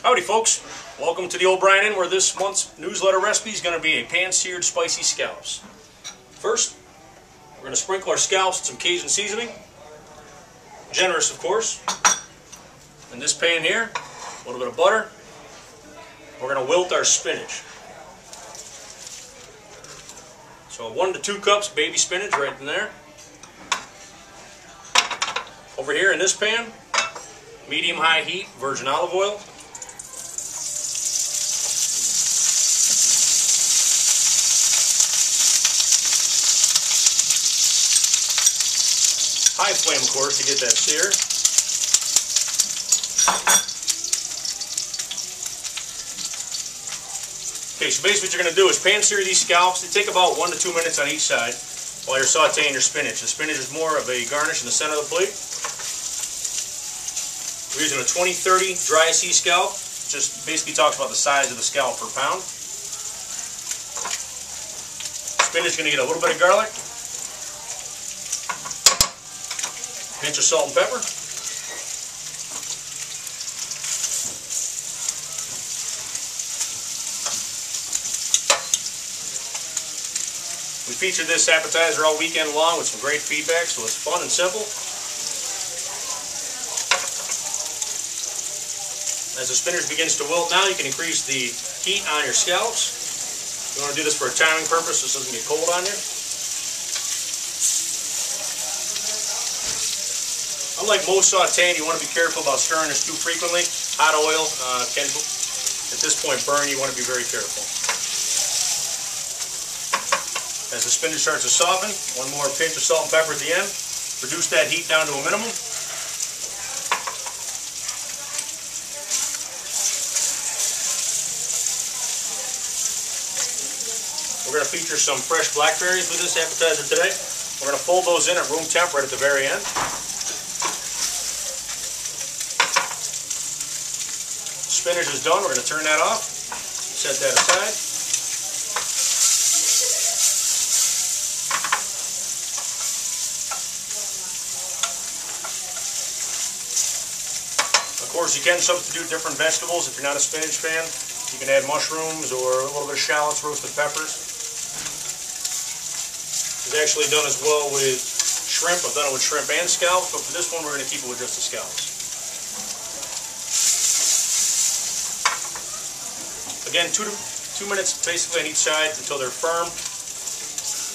Howdy folks, welcome to the Old Brian Inn, where this month's newsletter recipe is going to be a pan-seared spicy scallops. First, we're going to sprinkle our scallops with some Cajun seasoning, generous of course. In this pan here, a little bit of butter. We're going to wilt our spinach. So 1 to 2 cups baby spinach right in there. Over here in this pan, medium-high heat virgin olive oil. High flame, of course, to get that sear. Okay, so basically what you're going to do is pan sear these scallops. They take about 1 to 2 minutes on each side while you're sauteing your spinach. The spinach is more of a garnish in the center of the plate. We're using a 20-30 dry sea scallop. Just basically talks about the size of the scallop per pound. Spinach is going to get a little bit of garlic, pinch of salt and pepper. We featured this appetizer all weekend long with some great feedback, so it's fun and simple. As the spinach begins to wilt now, you can increase the heat on your scallops. You want to do this for a timing purpose so this doesn't get cold on you. Unlike most sauteing, you want to be careful about stirring this too frequently. Hot oil can, at this point, burn. You want to be very careful. As the spinach starts to soften, 1 more pinch of salt and pepper at the end. Reduce that heat down to a minimum. We're going to feature some fresh blackberries with this appetizer today. We're going to fold those in at room temp right at the very end. Spinach is done. We're going to turn that off, set that aside. Of course, you can substitute different vegetables. If you're not a spinach fan, you can add mushrooms or a little bit of shallots, roasted peppers. It's actually done as well with shrimp. I've done it with shrimp and scallops, but for this one we're going to keep it with just the scallops. Again, 2 minutes basically on each side until they're firm,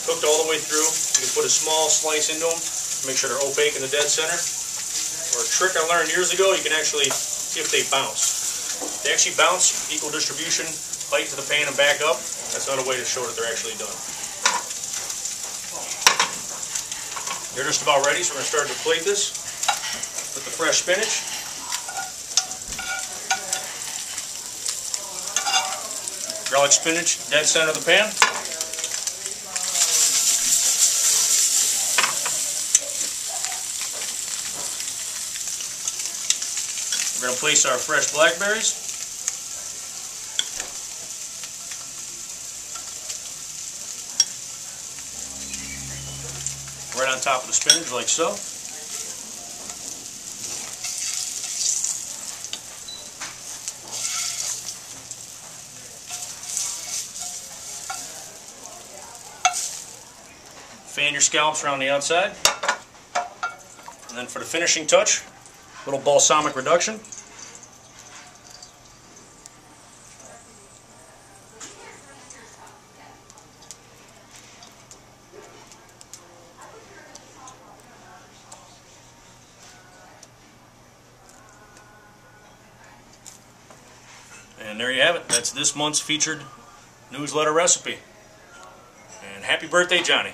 cooked all the way through. You can put a small slice into them to make sure they're opaque in the dead center. Or a trick I learned years ago, you can actually see if they bounce. They actually bounce, equal distribution, height to the pan and back up. That's another way to show that they're actually done. They're just about ready, so we're going to start to plate this with the fresh spinach. Garlic spinach, dead center of the pan. We're going to place our fresh blackberries. Right on top of the spinach, like so. Fan your scallops around the outside. And then for the finishing touch, a little balsamic reduction. And there you have it. That's this month's featured newsletter recipe. And happy birthday, Johnny.